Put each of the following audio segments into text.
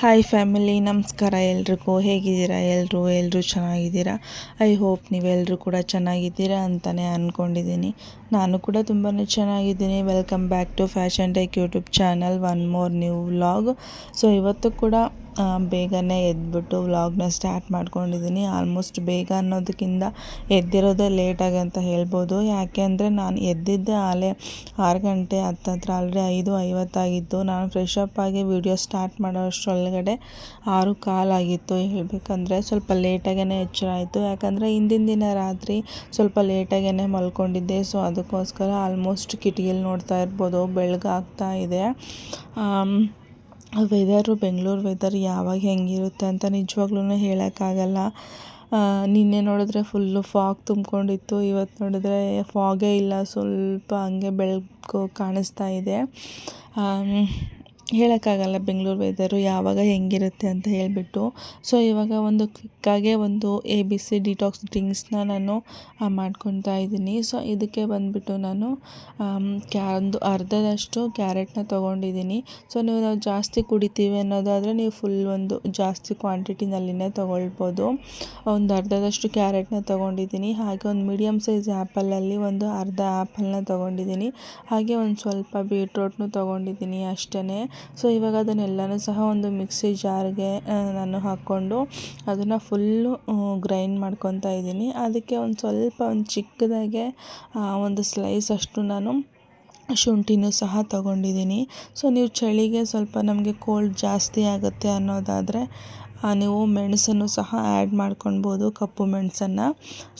Hi family, ನಮಸ್ಕಾರ ಎಲ್ರಿಗೂ. ಹೇಗಿದ್ದೀರಾ ಎಲ್ಲರೂ ಚೆನ್ನಾಗಿದ್ದೀರಾ? ಐ ಹೋಪ್ ನೀವೆಲ್ಲರೂ ಕೂಡ ಚೆನ್ನಾಗಿದ್ದೀರಾ ಅಂತಲೇ ಅಂದ್ಕೊಂಡಿದ್ದೀನಿ. ನಾನು ಕೂಡ ತುಂಬಾ ಚೆನ್ನಾಗಿದ್ದೀನಿ. Welcome back to fashion tech YouTube channel, one more new vlog. So ಇವತ್ತು ಕೂಡ ಬೇಗನೆ ಎದ್ಬಿಟ್ಟು ವ್ಲಾಗ್ನ ಸ್ಟಾರ್ಟ್ ಮಾಡ್ಕೊಂಡಿದ್ದೀನಿ. ಆಲ್ಮೋಸ್ಟ್ ಬೇಗ ಅನ್ನೋದಕ್ಕಿಂತ ಎದ್ದಿರೋದೇ ಲೇಟಾಗಿ ಅಂತ ಹೇಳ್ಬೋದು. ಯಾಕೆ ಅಂದರೆ ನಾನು ಎದ್ದಿದ್ದೆ ಆಲೇ 6 ಗಂಟೆ ಹತ್ತತ್ರ, ಆಲ್ರೆಡಿ 5:50 ನಾನು ಫ್ರೆಶ್ ಅಪ್ ಆಗಿ ವಿಡಿಯೋ ಸ್ಟಾರ್ಟ್ ಮಾಡೋ ಅಷ್ಟರೊಳಗಡೆ 6:15 ಆಗಿತ್ತು. ಹೇಳಬೇಕಂದ್ರೆ ಸ್ವಲ್ಪ ಲೇಟಾಗೇ ಎಚ್ಚರ ಆಯಿತು. ಯಾಕಂದರೆ ಹಿಂದಿನ ದಿನ ರಾತ್ರಿ ಸ್ವಲ್ಪ ಲೇಟಾಗೇ ಮಲ್ಕೊಂಡಿದ್ದೆ. ಸೊ ಅದಕ್ಕೋಸ್ಕರ ಆಲ್ಮೋಸ್ಟ್ ಕಿಟಕಿಯಲ್ಲಿ ನೋಡ್ತಾ ಇರ್ಬೋದು, ಬೆಳಗಾಗ್ತಾ ಇದೆ. ವೆದರು, ಬೆಂಗಳೂರು ವೆದರ್ ಯಾವಾಗ ಹೆಂಗಿರುತ್ತೆ ಅಂತ ನಿಜವಾಗ್ಲೂ ಹೇಳೋಕ್ಕಾಗಲ್ಲ. ನಿನ್ನೆ ನೋಡಿದ್ರೆ ಫುಲ್ಲು ಫಾಗ್ ತುಂಬಿಕೊಂಡಿತ್ತು, ಇವತ್ತು ನೋಡಿದ್ರೆ ಫಾಗೇ ಇಲ್ಲ, ಸ್ವಲ್ಪ ಹಂಗೆ ಬೆಳಕು ಕಾಣಿಸ್ತಾ ಇದೆ. ಹೇಳೋಕ್ಕಾಗಲ್ಲ ಬೆಂಗಳೂರು ವೆದರು ಯಾವಾಗ ಹೆಂಗಿರುತ್ತೆ ಅಂತ ಹೇಳಿಬಿಟ್ಟು. ಸೊ ಇವಾಗ ಒಂದು ಕ್ವಿಕ್ಕಾಗೆ ಒಂದು ABC ಡಿಟಾಕ್ಸ್ ಡ್ರಿಂಕ್ಸ್ನ ನಾನು ಮಾಡ್ಕೊತಾ ಇದ್ದೀನಿ. ಸೊ ಇದಕ್ಕೆ ಬಂದುಬಿಟ್ಟು ನಾನು ಒಂದು ಅರ್ಧದಷ್ಟು ಕ್ಯಾರೆಟ್ನ ತೊಗೊಂಡಿದ್ದೀನಿ. ಸೊ ನಾವು ಜಾಸ್ತಿ ಕುಡಿತೀವಿ ಅನ್ನೋದಾದರೆ ನೀವು ಫುಲ್ ಒಂದು ಜಾಸ್ತಿ ಕ್ವಾಂಟಿಟಿನಲ್ಲಿನೇ ತೊಗೊಳ್ಬೋದು. ಒಂದು ಅರ್ಧದಷ್ಟು ಕ್ಯಾರೆಟ್ನ ತೊಗೊಂಡಿದ್ದೀನಿ. ಹಾಗೆ ಒಂದು ಮೀಡಿಯಮ್ ಸೈಜ್ ಆ್ಯಪಲಲ್ಲಿ ಒಂದು ಅರ್ಧ ಆ್ಯಪಲ್ನ ತೊಗೊಂಡಿದ್ದೀನಿ. ಹಾಗೆ ಒಂದು ಸ್ವಲ್ಪ ಬೀಟ್ರೋಟ್ನು ತೊಗೊಂಡಿದ್ದೀನಿ ಅಷ್ಟೇ. ಸೊ ಇವಾಗ ಅದನ್ನೆಲ್ಲನೂ ಸಹ ಒಂದು ಮಿಕ್ಸಿ ಜಾರ್ಗೆ ನಾನು ಹಾಕ್ಕೊಂಡು ಅದನ್ನು ಫುಲ್ಲು ಗ್ರೈಂಡ್ ಮಾಡ್ಕೊತಾ ಇದ್ದೀನಿ. ಅದಕ್ಕೆ ಒಂದು ಚಿಕ್ಕದಾಗೆ ಒಂದು ಸ್ಲೈಸ್ ಅಷ್ಟು ನಾನು ಶುಂಠಿನೂ ಸಹ ತೊಗೊಂಡಿದ್ದೀನಿ. ಸೊ ನೀವು ಚಳಿಗೆ ಸ್ವಲ್ಪ ನಮಗೆ ಕೋಲ್ಡ್ ಜಾಸ್ತಿ ಆಗುತ್ತೆ ಅನ್ನೋದಾದರೆ ನೀವು ಮೆಣಸನ್ನು ಸಹ ಆ್ಯಡ್ ಮಾಡ್ಕೊಳ್ಬೋದು, ಕಪ್ಪು ಮೆಣಸನ್ನು.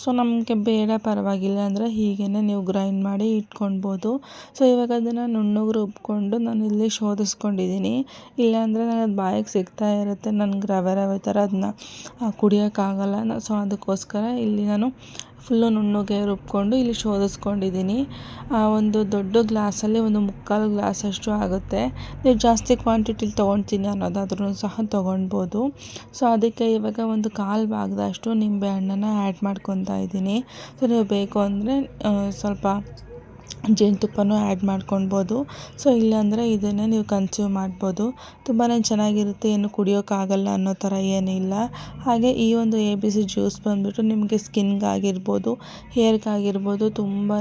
ಸೊ ನಮಗೆ ಬೇಡ ಪರವಾಗಿಲ್ಲ ಅಂದರೆ ಹೀಗೇ ನೀವು ಗ್ರೈಂಡ್ ಮಾಡಿ ಇಟ್ಕೊಳ್ಬೋದು. ಸೊ ಇವಾಗ ಅದನ್ನು ನುಣ್ಣಗೆ ರುಬ್ಕೊಂಡು ನಾನು ಇಲ್ಲಿ ಶೋಧಿಸ್ಕೊಂಡಿದ್ದೀನಿ. ಇಲ್ಲಾಂದರೆ ನನಗೆ ಬಾಯಿಗೆ ಸಿಗ್ತಾ ಇರುತ್ತೆ, ನನಗೆ ರವೆ ಥರ ಅದನ್ನ ಕುಡಿಯೋಕ್ಕಾಗಲ್ಲ. ಸೊ ಅದಕ್ಕೋಸ್ಕರ ಇಲ್ಲಿ ನಾನು ಫುಲ್ಲು ನುಣ್ಣಗೆ ರುಬ್ಕೊಂಡು ಇಲ್ಲಿ ಶೋಧಿಸ್ಕೊಂಡಿದ್ದೀನಿ. ಒಂದು ದೊಡ್ಡ ಗ್ಲಾಸಲ್ಲಿ ಒಂದು 3/4 ಗ್ಲಾಸಷ್ಟು ಆಗುತ್ತೆ. ನೀವು ಜಾಸ್ತಿ ಕ್ವಾಂಟಿಟಿಲಿ ತೊಗೊಳ್ತೀನಿ ಅನ್ನೋದಾದ್ರೂ ಸಹ ತೊಗೊಳ್ಬೋದು. ಸೊ ಅದಕ್ಕೆ ಇವಾಗ ಒಂದು 1/4 ಭಾಗದಷ್ಟು ನಿಂಬೆಹಣ್ಣನ್ನು ಆ್ಯಡ್ ಮಾಡ್ಕೊತಾ ಇದ್ದೀನಿ. ಸೊ ನೀವು ಬೇಕು ಅಂದರೆ ಸ್ವಲ್ಪ ಜೇನುತುಪ್ಪನೂ ಆ್ಯಡ್ ಮಾಡ್ಕೊಳ್ಬೋದು. ಸೊ ಇಲ್ಲಾಂದರೆ ಇದನ್ನೇ ನೀವು ಕನ್ಸ್ಯೂಮ್ ಮಾಡ್ಬೋದು. ತುಂಬಾ ಚೆನ್ನಾಗಿರುತ್ತೆ, ಏನು ಕುಡಿಯೋಕ್ಕಾಗಲ್ಲ ಅನ್ನೋ ಥರ ಏನಿಲ್ಲ. ಹಾಗೆ ಈ ಒಂದು ABC ಜ್ಯೂಸ್ ಬಂದುಬಿಟ್ಟು ನಿಮಗೆ ಸ್ಕಿನ್ಗಾಗಿರ್ಬೋದು, ಹೇರ್ಗಾಗಿರ್ಬೋದು ತುಂಬಾ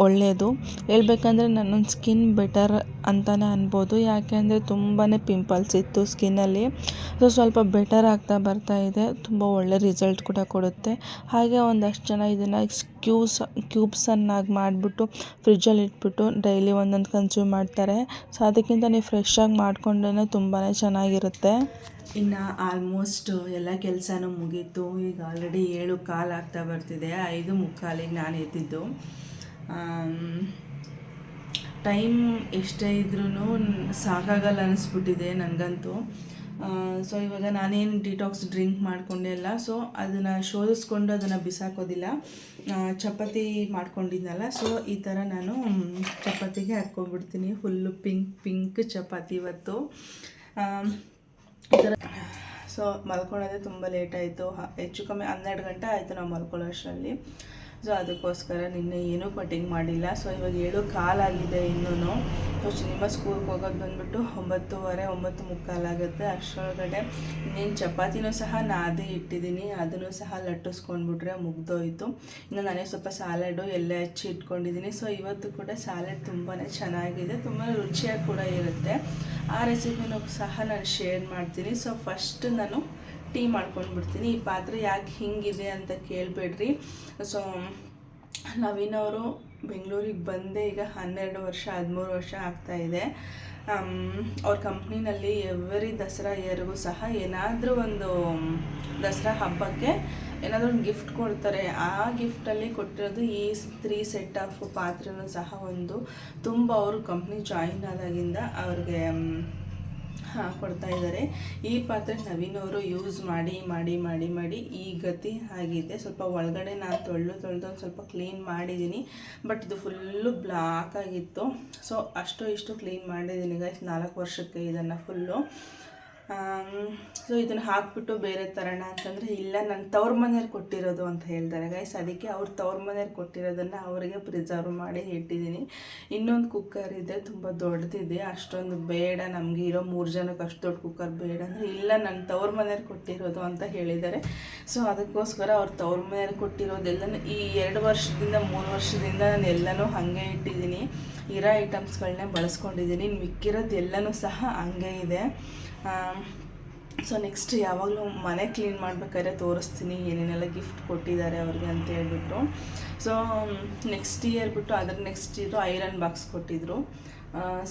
ಒಳ್ಳೆಯದು. ಹೇಳ್ಬೇಕಂದ್ರೆ ನನ್ನ ಸ್ಕಿನ್ ಬೆಟರ್ ಅಂತಲೇ ಅನ್ಬೋದು. ಯಾಕೆ ಅಂದರೆ ತುಂಬಾ ಪಿಂಪಲ್ಸ್ ಇತ್ತು ಸ್ಕಿನ್ನಲ್ಲಿ. ಸೊ ಸ್ವಲ್ಪ ಬೆಟರ್ ಆಗ್ತಾ ಬರ್ತಾ ಇದೆ, ತುಂಬ ಒಳ್ಳೆ ರಿಸಲ್ಟ್ ಕೂಡ ಕೊಡುತ್ತೆ. ಹಾಗೆ ಒಂದಷ್ಟು ಜನ ಇದನ್ನು ಕ್ಯೂಬ್ಸನ್ನಾಗಿ ಮಾಡಿಬಿಟ್ಟು ಫ್ರಿಜ್ಜಲ್ಲಿ ಇಟ್ಬಿಟ್ಟು ಡೈಲಿ ಒಂದೊಂದು ಕನ್ಸ್ಯೂಮ್ ಮಾಡ್ತಾರೆ. ಸೊ ಅದಕ್ಕಿಂತ ನೀವು ಫ್ರೆಶ್ಶಾಗಿ ಮಾಡಿಕೊಂಡ್ರೆ ತುಂಬಾ ಚೆನ್ನಾಗಿರುತ್ತೆ. ಇನ್ನು ಆಲ್ಮೋಸ್ಟ್ ಎಲ್ಲ ಕೆಲಸನೂ ಮುಗೀತು. ಈಗ ಆಲ್ರೆಡಿ 7:15 ಆಗ್ತಾ ಬರ್ತಿದೆ. 5:45ಗೆ ನಾನು ಎದ್ದಿದ್ದು. ಟೈಮ್ ಎಷ್ಟೇ ಇದ್ರೂ ಸಾಕಾಗಲ್ಲ ಅನ್ನಿಸ್ಬಿಟ್ಟಿದೆ ನನಗಂತೂ. ಸೊ ಇವಾಗ ನಾನೇನು ಡಿಟಾಕ್ಸ್ ಡ್ರಿಂಕ್ ಮಾಡ್ಕೊಂಡೆ ಅಲ್ಲ, ಸೊ ಅದನ್ನು ಶೋಧಿಸ್ಕೊಂಡು ಅದನ್ನು ಬಿಸಾಕೋದಿಲ್ಲ. ಚಪಾತಿ ಮಾಡ್ಕೊಂಡಿದ್ನಲ್ಲ, ಸೊ ಈ ಥರ ನಾನು ಚಪಾತಿಗೆ ಹಾಕ್ಕೊಂಡ್ಬಿಡ್ತೀನಿ. ಫುಲ್ಲು ಪಿಂಕ್ ಚಪಾತಿ ಇವತ್ತು. ಈ ಥರ ಸೊ ಮಲ್ಕೊಳ್ಳೋದೇ ತುಂಬ ಲೇಟಾಯಿತು. ಹೆಚ್ಚು ಕಮ್ಮಿ 12 ಗಂಟೆ ಆಯಿತು ನಾವು ಮಲ್ಕೊಳ್ಳೋ ಅಷ್ಟರಲ್ಲಿ. ಸೊ ಅದಕ್ಕೋಸ್ಕರ ನಿನ್ನೆ ಏನೂ ಕಟಿಂಗ್ ಮಾಡಿಲ್ಲ. ಸೊ ಇವಾಗ 7:15 ಆಗಿದೆ ಇನ್ನೂ. ಸೊ ನಿಮ್ಮ ಸ್ಕೂಲ್ಗೆ ಹೋಗೋದು ಬಂದುಬಿಟ್ಟು 9:30, 9:45 ಆಗುತ್ತೆ. ಅಷ್ಟರೊಳಗಡೆ ಇನ್ನೇನು ಚಪಾತಿನೂ ಸಹ ನಾದಿ ಇಟ್ಟಿದ್ದೀನಿ, ಅದನ್ನು ಸಹ ಲಟ್ಟಿಸ್ಕೊಂಡ್ಬಿಟ್ರೆ ಮುಗ್ದೋಯ್ತು. ಇನ್ನು ನಾನೇ ಸ್ವಲ್ಪ ಸ್ಯಾಲಡು ಎಲ್ಲ ಹಚ್ಚಿ ಇಟ್ಕೊಂಡಿದ್ದೀನಿ. ಸೊ ಇವತ್ತು ಕೂಡ ಸ್ಯಾಲಡ್ ತುಂಬಾ ಚೆನ್ನಾಗಿದೆ, ತುಂಬ ರುಚಿಯಾಗಿ ಕೂಡ ಇರುತ್ತೆ. ಆ ರೆಸಿಪಿನೂ ಸಹ ನಾನು ಶೇರ್ ಮಾಡ್ತೀನಿ. ಸೊ ಫಸ್ಟ್ ನಾನು ಟೀ ಮಾಡ್ಕೊಂಡ್ಬಿಡ್ತೀನಿ. ಈ ಪಾತ್ರೆ ಯಾಕೆ ಹಿಂಗಿದೆ ಅಂತ ಕೇಳಬೇಡ್ರಿ. ಸೊ ನವೀನವರು ಬೆಂಗಳೂರಿಗೆ ಬಂದೇ ಈಗ 12 ವರ್ಷ 13 ವರ್ಷ ಆಗ್ತಾಯಿದೆ. ಅವ್ರ ಕಂಪ್ನಿನಲ್ಲಿ ಎವ್ರಿ ದಸರಾ ಇಯರ್ಗೂ ಸಹ ಏನಾದರೂ ಒಂದು ದಸರಾ ಹಬ್ಬಕ್ಕೆ ಏನಾದರೂ ಒಂದು ಗಿಫ್ಟ್ ಕೊಡ್ತಾರೆ. ಆ ಗಿಫ್ಟಲ್ಲಿ ಕೊಟ್ಟಿರೋದು ಈ 3 ಸೆಟ್ ಆಫ್ ಪಾತ್ರೆನೂ ಸಹ ಒಂದು ತುಂಬ ಅವರು ಕಂಪ್ನಿ ಜಾಯಿನ್ ಆದಾಗಿಂದ ಅವ್ರಿಗೆ ಕೊಡ್ತಾ ಇದ್ದಾರೆ. ಈ ಪಾತ್ರೆ ನವೀನವರು ಯೂಸ್ ಮಾಡಿ ಈ ಗತಿ ಆಗಿದೆ. ಸ್ವಲ್ಪ ಒಳಗಡೆ ನಾನು ತೊಳೆದು ಸ್ವಲ್ಪ ಕ್ಲೀನ್ ಮಾಡಿದ್ದೀನಿ, ಬಟ್ ಇದು ಫುಲ್ಲು ಬ್ಲಾಕ್ ಆಗಿತ್ತು. ಸೊ ಅಷ್ಟು ಇಷ್ಟು ಕ್ಲೀನ್ ಮಾಡಿದ್ದೀನಿ ಗೈಸ್, 4 ವರ್ಷಕ್ಕೆ ಇದನ್ನು ಫುಲ್ಲು. ಸೊ ಇದನ್ನು ಹಾಕ್ಬಿಟ್ಟು ಬೇರೆ ತರೋಣ ಅಂತಂದರೆ ಇಲ್ಲ ನನ್ನ ತವ್ರ ಮನೇಲಿ ಕೊಟ್ಟಿರೋದು ಅಂತ ಹೇಳ್ತಾರೆ ಗೈಸ್. ಅದಕ್ಕೆ ಅವ್ರ ತವ್ರ ಮನೇಲಿ ಕೊಟ್ಟಿರೋದನ್ನು ಅವರಿಗೆ ಪ್ರಿಸರ್ವ್ ಮಾಡಿ ಇಟ್ಟಿದ್ದೀನಿ. ಇನ್ನೊಂದು ಕುಕ್ಕರ್ ಇದೆ, ತುಂಬ ದೊಡ್ಡದಿದೆ, ಅಷ್ಟೊಂದು ಬೇಡ ನಮಗೆ ಇರೋ 3 ಜನಕ್ಕೆ ಅಷ್ಟು ದೊಡ್ಡ ಕುಕ್ಕರ್ ಬೇಡ ಅಂದರೆ ಇಲ್ಲ ನನ್ನ ತವ್ರ ಮನೇಲಿ ಕೊಟ್ಟಿರೋದು ಅಂತ ಹೇಳಿದ್ದಾರೆ. ಸೊ ಅದಕ್ಕೋಸ್ಕರ ಅವ್ರ ತವ್ರ ಮನೇಲಿ ಕೊಟ್ಟಿರೋದೆಲ್ಲನೂ ಈ 2 ವರ್ಷದಿಂದ 3 ವರ್ಷದಿಂದ ನಾನು ಎಲ್ಲನೂ ಹಾಗೆ ಇಟ್ಟಿದ್ದೀನಿ. ಇರೋ ಐಟಮ್ಸ್ಗಳನ್ನೇ ಬಳಸ್ಕೊಂಡಿದ್ದೀನಿ. ಮಿಕ್ಕಿರೋದು ಎಲ್ಲನೂ ಸಹ ಹಂಗೆ ಇದೆ. ಸೊ ನೆಕ್ಸ್ಟ್ ಯಾವಾಗಲೂ ಮನೆ ಕ್ಲೀನ್ ಮಾಡಬೇಕಾದ್ರೆ ತೋರಿಸ್ತೀನಿ ಏನೇನೆಲ್ಲ ಗಿಫ್ಟ್ ಕೊಟ್ಟಿದ್ದಾರೆ ಅವ್ರಿಗೆ ಅಂತ ಹೇಳ್ಬಿಟ್ಟು. ಸೊ ನೆಕ್ಸ್ಟ್ ಇಯರ್ ಬಿಟ್ಟು ಅದರ ನೆಕ್ಸ್ಟ್ ಇಯರು ಐರನ್ ಬಾಕ್ಸ್ ಕೊಟ್ಟಿದ್ದರು.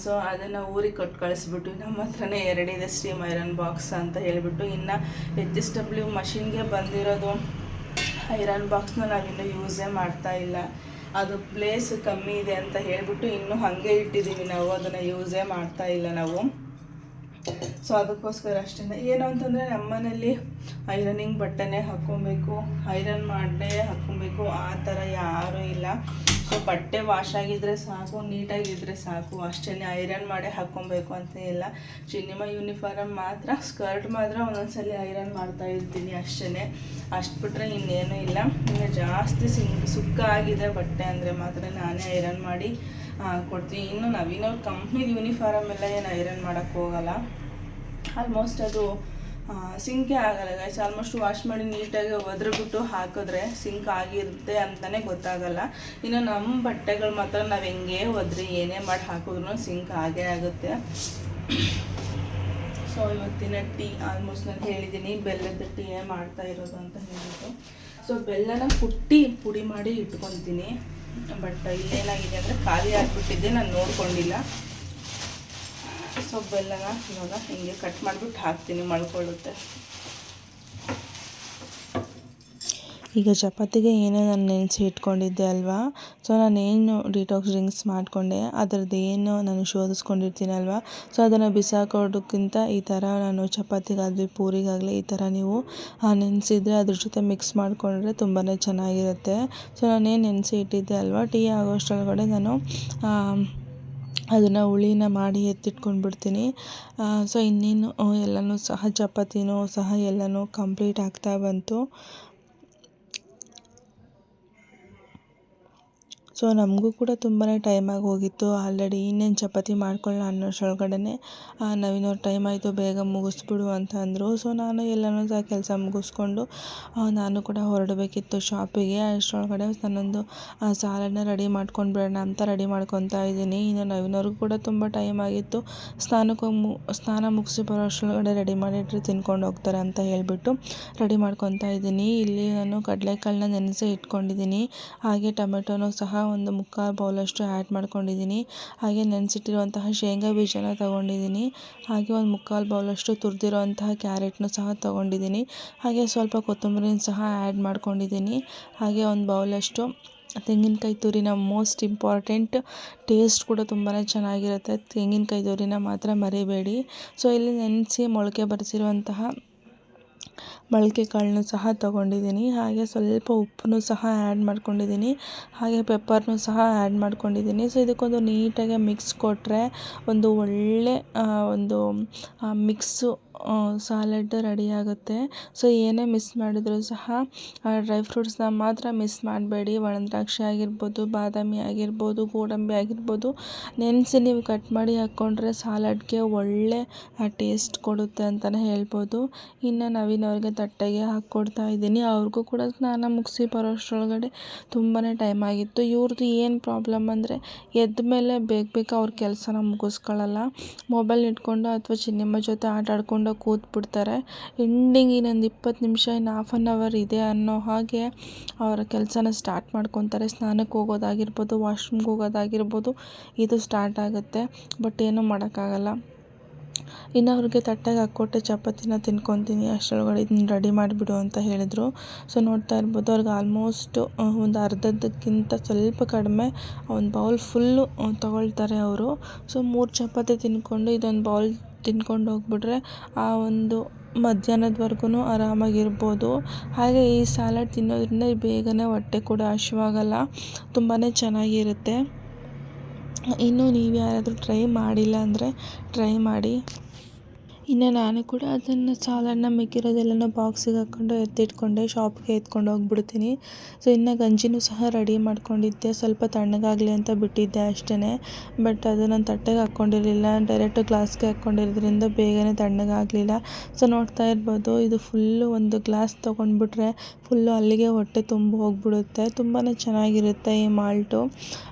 ಸೊ ಅದನ್ನು ಊರಿಗೆ ಕೊಟ್ಟು ಕಳಿಸ್ಬಿಟ್ಟು ನಮ್ಮ ಹತ್ರನೇ 2 ಇದೆ ಸ್ಟೀಮ್ ಐರನ್ ಬಾಕ್ಸ್ ಅಂತ ಹೇಳಿಬಿಟ್ಟು. ಇನ್ನು HSW ಮಷಿನ್ಗೆ ಬಂದಿರೋದು ಐರನ್ ಬಾಕ್ಸ್ನ ನಾವಿನ್ನೂ ಯೂಸೇ ಮಾಡ್ತಾಯಿಲ್ಲ. ಅದು ಪ್ಲೇಸ್ ಕಮ್ಮಿ ಇದೆ ಅಂತ ಹೇಳಿಬಿಟ್ಟು ಇನ್ನೂ ಹಾಗೆ ಇಟ್ಟಿದ್ದೀವಿ ನಾವು, ಅದನ್ನು ಯೂಸೇ ಮಾಡ್ತಾಯಿಲ್ಲ ನಾವು. ಸೊ ಅದಕ್ಕೋಸ್ಕರ ಅಷ್ಟೇ. ಏನು ಅಂತಂದರೆ ನಮ್ಮ ಮನೇಲಿ ಐರನಿಂಗ್ ಬಟ್ಟೆನೇ ಹಾಕ್ಕೊಬೇಕು, ಐರನ್ ಮಾಡೇ ಹಾಕ್ಕೊಬೇಕು ಆ ಥರ ಯಾರೂ ಇಲ್ಲ. ಸೊ ಬಟ್ಟೆ ವಾಶ್ ಆಗಿದ್ದರೆ ಸಾಕು, ನೀಟಾಗಿದ್ದರೆ ಸಾಕು ಅಷ್ಟೇ, ಐರನ್ ಮಾಡೇ ಹಾಕ್ಕೊಬೇಕು ಅಂತ ಇಲ್ಲ. ಚಿನ್ನಿಮ ಯೂನಿಫಾರ್ಮ್ ಮಾತ್ರ, ಸ್ಕರ್ಟ್ ಮಾತ್ರ ಒಂದೊಂದ್ಸಲಿ ಐರನ್ ಮಾಡ್ತಾಯಿರ್ತೀನಿ ಅಷ್ಟೇ. ಅಷ್ಟು ಬಿಟ್ಟರೆ ಇನ್ನೇನೂ ಇಲ್ಲ. ಇನ್ನು ಜಾಸ್ತಿ ಸುಕ್ಕ ಆಗಿದೆ ಬಟ್ಟೆ ಅಂದರೆ ಮಾತ್ರ ನಾನೇ ಐರನ್ ಮಾಡಿ ಕೊಡ್ತೀವಿ. ಇನ್ನು ನವೀನವ್ರ ಕಂಪ್ನಿದು ಯೂನಿಫಾರ್ಮ್ ಎಲ್ಲ ಏನು ಐರನ್ ಮಾಡೋಕ್ಕೆ ಹೋಗಲ್ಲ. ಆಲ್ಮೋಸ್ಟ್ ಅದು ಸಿಂಕೇ ಆಗಲ್ಲ ಗೈಸ್. ಆಲ್ಮೋಸ್ಟ್ ವಾಶ್ ಮಾಡಿ ನೀಟಾಗಿ ಒದ್ರಿಬಿಟ್ಟು ಹಾಕಿದ್ರೆ ಸಿಂಕ್ ಆಗಿರುತ್ತೆ ಅಂತಲೇ ಗೊತ್ತಾಗಲ್ಲ. ಇನ್ನು ನಮ್ಮ ಬಟ್ಟೆಗಳು ಮಾತ್ರ ನಾವು ಹೆಂಗೆ ಒದ್ರಿ ಏನೇ ಮಾಡಿ ಹಾಕಿದ್ರೂ ಸಿಂಕ್ ಆಗೇ ಆಗುತ್ತೆ. ಸೊ ಇವತ್ತಿನ ಟೀ ಆಲ್ಮೋಸ್ಟ್ ನಾನು ಹೇಳಿದ್ದೀನಿ ಬೆಲ್ಲದ ಟೀ ಮಾಡ್ತಾ ಇರೋದು ಅಂತ ಹೇಳಿಬಿಟ್ಟು. ಸೊ ಬೆಲ್ಲನ ಕುಟ್ಟಿ ಪುಡಿ ಮಾಡಿ ಇಟ್ಕೊತೀನಿ. ಬಟ್ ಇಲ್ಲೇನಾಗಿದೆ ಅಂದರೆ ಖಾಲಿ ಆಗಿಬಿಟ್ಟಿದ್ದೆ, ನಾನು ನೋಡ್ಕೊಂಡಿಲ್ಲ. ಸೊ ಬೆಲ್ಲನ ಇವಾಗ ಹಿಂಗೆ ಕಟ್ ಮಾಡಿಬಿಟ್ಟು ಹಾಕ್ತೀನಿ, ಮಳ್ಕೊಳ್ಳುತ್ತೆ. ಈಗ ಚಪಾತಿಗೆ ಏನೋ ನಾನು ನೆನೆಸಿ ಇಟ್ಕೊಂಡಿದ್ದೆ ಅಲ್ವಾ. ಸೊ ನಾನೇನು ಡಿಟಾಕ್ಸ್ ಡ್ರಿಂಕ್ಸ್ ಮಾಡಿಕೊಂಡೆ ಅದರದ್ದು ಏನು ನಾನು ಶೋಧಿಸ್ಕೊಂಡಿರ್ತೀನಿ ಅಲ್ವಾ. ಸೊ ಅದನ್ನು ಬಿಸಾಕೋದಕ್ಕಿಂತ ಈ ಥರ ನಾನು ಚಪಾತಿಗಾಗಲಿ ಪೂರಿಗಾಗಲಿ ಈ ಥರ ನೀವು ನೆನೆಸಿದ್ರೆ ಅದ್ರ ಜೊತೆ ಮಿಕ್ಸ್ ಮಾಡಿಕೊಂಡ್ರೆ ತುಂಬಾ ಚೆನ್ನಾಗಿರುತ್ತೆ. ಸೊ ನಾನೇನು ನೆನೆಸಿ ಇಟ್ಟಿದ್ದೆ ಅಲ್ವಾ, ಟೀ ಆಗೋಷ್ಟರೊಳಗಡೆ ನಾನು ಅದನ್ನು ಹುಳಿನ ಮಾಡಿ ಎತ್ತಿಟ್ಕೊಂಡು ಬಿಡ್ತೀನಿ. ಸೊ ಇನ್ನೇನು ಎಲ್ಲನೂ ಸಹ ಚಪಾತಿನೂ ಸಹ ಎಲ್ಲನೂ ಕಂಪ್ಲೀಟ್ ಆಗ್ತಾ ಬಂತು. ಸೊ ನಮಗೂ ಕೂಡ ತುಂಬಾ ಟೈಮ್ ಆಗಿ ಹೋಗಿತ್ತು ಆಲ್ರೆಡಿ. ಇನ್ನೇನು ಚಪಾತಿ ಮಾಡ್ಕೊಳ್ಳೋಣ ಅನ್ನೋಷ್ಟರೊಳಗಡೆ ನವೀನವ್ರ ಟೈಮ್ ಆಯಿತು, ಬೇಗ ಮುಗಿಸ್ಬಿಡು ಅಂತ ಅಂದರು. ಸೊ ನಾನು ಎಲ್ಲನೂ ಸಹ ಕೆಲಸ ಮುಗಿಸ್ಕೊಂಡು ನಾನು ಕೂಡ ಹೊರಡಬೇಕಿತ್ತು ಶಾಪಿಗೆ. ಅಷ್ಟರೊಳಗಡೆ ನಾನೊಂದು ಸಾಲಡ್ನ ರೆಡಿ ಮಾಡ್ಕೊಂಡು ಬಿಡೋಣ ಅಂತ ರೆಡಿ ಮಾಡ್ಕೊತಾ ಇದ್ದೀನಿ. ಇನ್ನು ನವೀನವ್ರಿಗೂ ಕೂಡ ತುಂಬ ಟೈಮ್ ಆಗಿತ್ತು. ಸ್ನಾನ ಮುಗಿಸಿ ಬರೋ ಅಷ್ಟರೊಳಗಡೆ ರೆಡಿ ಮಾಡಿಟ್ರೆ ತಿನ್ಕೊಂಡು ಹೋಗ್ತಾರೆ ಅಂತ ಹೇಳಿಬಿಟ್ಟು ರೆಡಿ ಮಾಡ್ಕೊತಾ ಇದ್ದೀನಿ. ಇಲ್ಲಿ ನಾನು ಕಡಲೆಕಾಳನ್ನ ನೆನೆಸಿ ಇಟ್ಕೊಂಡಿದ್ದೀನಿ. ಹಾಗೆ ಟೊಮೆಟೊನೂ ಸಹ ಒಂದು 3/4 ಬೌಲಷ್ಟು ಆ್ಯಡ್ ಮಾಡ್ಕೊಂಡಿದ್ದೀನಿ. ಹಾಗೆ ನೆನೆಸಿಟ್ಟಿರುವಂತಹ ಶೇಂಗಾ ಬೀಜನ ತೊಗೊಂಡಿದ್ದೀನಿ. ಹಾಗೆ ಒಂದು 3/4 ಬೌಲಷ್ಟು ತುರಿದಿರುವಂತಹ ಕ್ಯಾರೆಟ್ನು ಸಹ ತೊಗೊಂಡಿದ್ದೀನಿ. ಹಾಗೆ ಸ್ವಲ್ಪ ಕೊತ್ತಂಬರಿನ ಸಹ ಆ್ಯಡ್ ಮಾಡ್ಕೊಂಡಿದ್ದೀನಿ. ಹಾಗೆ ಒಂದು ಬೌಲಷ್ಟು ತೆಂಗಿನಕಾಯಿ ತುರಿನ, ಮೋಸ್ಟ್ ಇಂಪಾರ್ಟೆಂಟ್, ಟೇಸ್ಟ್ ಕೂಡ ತುಂಬಾ ಚೆನ್ನಾಗಿರುತ್ತೆ. ತೆಂಗಿನಕಾಯಿ ತುರಿನ ಮಾತ್ರ ಮರಿಬೇಡಿ. ಸೊ ಇಲ್ಲಿ ನೆನೆಸಿ ಮೊಳಕೆ ಬರಿಸಿರುವಂತಹ ಮೊಳಕೆ ಕಾಳನ್ನು ಸಹ ತೊಗೊಂಡಿದ್ದೀನಿ. ಹಾಗೆ ಸ್ವಲ್ಪ ಉಪ್ಪನ್ನು ಸಹ ಆ್ಯಡ್ ಮಾಡ್ಕೊಂಡಿದ್ದೀನಿ. ಹಾಗೆ ಪೆಪ್ಪರ್ನು ಸಹ ಆ್ಯಡ್ ಮಾಡ್ಕೊಂಡಿದ್ದೀನಿ. ಸೊ ಇದಕ್ಕೊಂದು ನೀಟಾಗಿ ಮಿಕ್ಸ್ ಕೊಟ್ಟರೆ ಒಂದು ಒಳ್ಳೆ ಒಂದು ಮಿಕ್ಸು ಸಾಲಡ್ ರೆಡಿಯಾಗುತ್ತೆ. ಸೊ ಏನೇ ಮಿಸ್ ಮಾಡಿದರೂ ಸಹ ಡ್ರೈ ಫ್ರೂಟ್ಸ್ನ ಮಾತ್ರ ಮಿಸ್ ಮಾಡಬೇಡಿ. ಒಣದ್ರಾಕ್ಷಿ ಆಗಿರ್ಬೋದು, ಬಾದಾಮಿ ಆಗಿರ್ಬೋದು, ಗೋಡಂಬಿ ಆಗಿರ್ಬೋದು, ನೆನೆಸಿ ನೀವು ಕಟ್ ಮಾಡಿ ಹಾಕ್ಕೊಂಡ್ರೆ ಸಾಲಡ್ಗೆ ಒಳ್ಳೆ ಟೇಸ್ಟ್ ಕೊಡುತ್ತೆ ಅಂತಲೇ ಹೇಳ್ಬೋದು. ಇನ್ನು ನವೀನವ್ರಿಗೆ ತಟ್ಟೆಗೆ ಹಾಕ್ಕೊಡ್ತಾ ಇದ್ದೀನಿ. ಅವ್ರಿಗೂ ಕೂಡ ಸ್ನಾನ ಮುಗಿಸಿ ಬರೋಷ್ಟರೊಳಗಡೆ ತುಂಬಾ ಟೈಮ್ ಆಗಿತ್ತು. ಇವ್ರದ್ದು ಏನು ಪ್ರಾಬ್ಲಮ್ ಅಂದರೆ ಎದ್ದ ಮೇಲೆ ಬೇಗ ಅವ್ರ ಕೆಲಸನ ಮುಗಿಸ್ಕೊಳ್ಳಲ್ಲ. ಮೊಬೈಲ್ ಇಟ್ಕೊಂಡು ಅಥವಾ ಚಿನ್ನಮ್ಮ ಜೊತೆ ಆಟ ಆಡ್ಕೊಂಡು ಕೂತ್ಬಿಡ್ತಾರೆ. ಎಂಡಿಂಗ್ ಇನ್ನೊಂದು 20 ನಿಮಿಷ, ಇನ್ನು ಹಾಫ್ ಆನ್ ಅವರ್ ಇದೆ ಅನ್ನೋ ಹಾಗೆ ಅವರ ಕೆಲಸನ ಸ್ಟಾರ್ಟ್ ಮಾಡ್ಕೊತಾರೆ. ಸ್ನಾನಕ್ಕೆ ಹೋಗೋದಾಗಿರ್ಬೋದು, ವಾಶ್ರೂಮ್ಗೆ ಹೋಗೋದಾಗಿರ್ಬೋದು, ಇದು ಸ್ಟಾರ್ಟ್ ಆಗುತ್ತೆ. ಬಟ್ ಏನೂ ಮಾಡೋಕ್ಕಾಗಲ್ಲ. ಇನ್ನು ಅವ್ರಿಗೆ ತಟ್ಟೆಗೆ ಹಾಕ್ಕೊಟ್ಟೆ ಚಪಾತಿನ ತಿನ್ಕೊತೀನಿ. ಅಷ್ಟರೊಳಗಡೆ ಇದನ್ನ ರೆಡಿ ಮಾಡಿಬಿಡು ಅಂತ ಹೇಳಿದರು. ಸೊ ನೋಡ್ತಾ ಇರ್ಬೋದು ಅವ್ರಿಗೆ ಆಲ್ಮೋಸ್ಟ್ ಒಂದು ಅರ್ಧದಕ್ಕಿಂತ ಸ್ವಲ್ಪ ಕಡಿಮೆ ಒಂದು ಬೌಲ್ ಫುಲ್ಲು ತೊಗೊಳ್ತಾರೆ ಅವರು. ಸೊ 3 ಚಪಾತಿ ತಿನ್ಕೊಂಡು ಇದೊಂದು ಬೌಲ್ ತಿನ್ಕೊಂಡು ಹೋಗ್ಬಿಟ್ರೆ ಆ ಒಂದು ಮಧ್ಯಾಹ್ನದವರೆಗೂ ಆರಾಮಾಗಿರ್ಬೋದು. ಹಾಗೆ ಈ ಸ್ಯಾಲಡ್ ತಿನ್ನೋದ್ರಿಂದ ಬೇಗನೆ ಹೊಟ್ಟೆ ಕೂಡ ಹಶ್ವಾಗಲ್ಲ, ತುಂಬಾ ಚೆನ್ನಾಗಿರುತ್ತೆ. ಇನ್ನು ನೀವು ಯಾರಾದರೂ ಟ್ರೈ ಮಾಡಿಲ್ಲ ಅಂದರೆ ಟ್ರೈ ಮಾಡಿ. ಇನ್ನು ನಾನು ಕೂಡ ಅದನ್ನು ಸಾಲನ್ನು ಮಿಕ್ಕಿರೋದೆಲ್ಲನೂ ಬಾಕ್ಸಿಗೆ ಹಾಕ್ಕೊಂಡು ಎತ್ತಿಟ್ಕೊಂಡೆ, ಶಾಪ್ಗೆ ಎತ್ಕೊಂಡು ಹೋಗ್ಬಿಡ್ತೀನಿ. ಸೊ ಇನ್ನು ಗಂಜಿನೂ ಸಹ ರೆಡಿ ಮಾಡ್ಕೊಂಡಿದ್ದೆ, ಸ್ವಲ್ಪ ತಣ್ಣಗಾಗಲಿ ಅಂತ ಬಿಟ್ಟಿದ್ದೆ ಅಷ್ಟೇ. ಬಟ್ ಅದು ನಾನು ತಟ್ಟೆಗೆ ಹಾಕ್ಕೊಂಡಿರಲಿಲ್ಲ, ಡೈರೆಕ್ಟ್ ಗ್ಲಾಸ್ಗೆ ಹಾಕ್ಕೊಂಡಿರೋದ್ರಿಂದ ಬೇಗನೆ ತಣ್ಣಗಾಗಲಿಲ್ಲ. ಸೊ ನೋಡ್ತಾ ಇರ್ಬೋದು, ಇದು ಫುಲ್ಲು ಒಂದು ಗ್ಲಾಸ್ ತೊಗೊಂಡ್ಬಿಟ್ರೆ ಫುಲ್ಲು ಅಲ್ಲಿಗೆ ಹೊಟ್ಟೆ ತುಂಬ ಹೋಗ್ಬಿಡುತ್ತೆ. ತುಂಬಾ ಚೆನ್ನಾಗಿರುತ್ತೆ ಈ ಮಾಲ್ಟು.